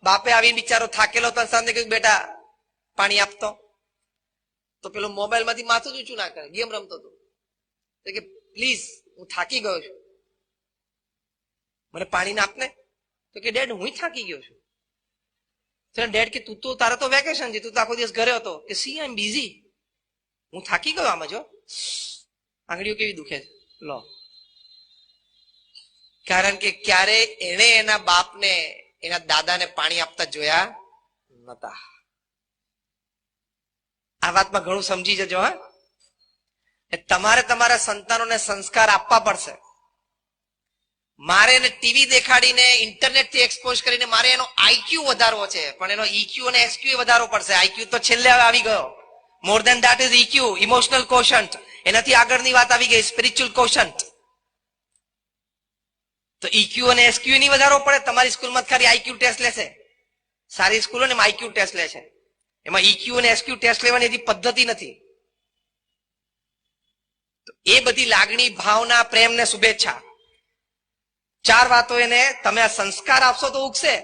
બાપે આવીને બિચારો થાકેલો તો સામે કહ્યું બેટા પાણી આપતો, તો પેલો મોબાઈલ માંથી માથું ઊંચું ના કરે, ગેમ રમતો હતો, કે પ્લીઝ હું થાકી ગયો છું, મને પાણી ના આપને. તો કે ડેડ હું થાકી ગયો છું. ડેડ કે તું તો તારે તો વેકેશન છે, તું તો આખો દિવસ ઘરે હતો. કે સી આઈ એમ બિઝી, હું થાકી ગયો. આમાં જો આંગળીઓ કેવી દુખે છે લો. કારણ કે ક્યારે એને એના બાપને એના દાદાને પાણી આપતા જોયા નતા. આ વાતમાં ઘણું સમજી જજો. હા, તમારે તમારા સંતાનોને સંસ્કાર આપવા પડશે. મારે એને ટીવી દેખાડીને ઇન્ટરનેટ થી એક્સપોઝ કરીને મારે એનો આઈક્યુ વધારવો છે, પણ એનો ઈક્યુ અને એસક્યુ વધારવો પડશે. આઈક્યુ તો છેલ્લે આવી ગયો. More than that is EQ, emotional quotient. એનાથી આગળની વાત આવી ગઈ સ્પિરિચ્યુઅલ કોશન્ટ. તો ઈક્યુ અને એસક્યુ ની વધારવો પડે. તમારી સ્કૂલમાં ખાલી આઈક્યુ ટેસ્ટ લેશે. સારી સ્કૂલો ને આઈક્યુ ટેસ્ટ લે છે, એમાં ઈક્યુ અને એસક્યુ ટેસ્ટ લેવાની એની પદ્ધતિ નથી. તો એ બધી લાગણી, ભાવના, પ્રેમ ને શુભેચ્છા, ચાર વાતો એને તમે આ સંસ્કાર આપશો તો ઉગશે.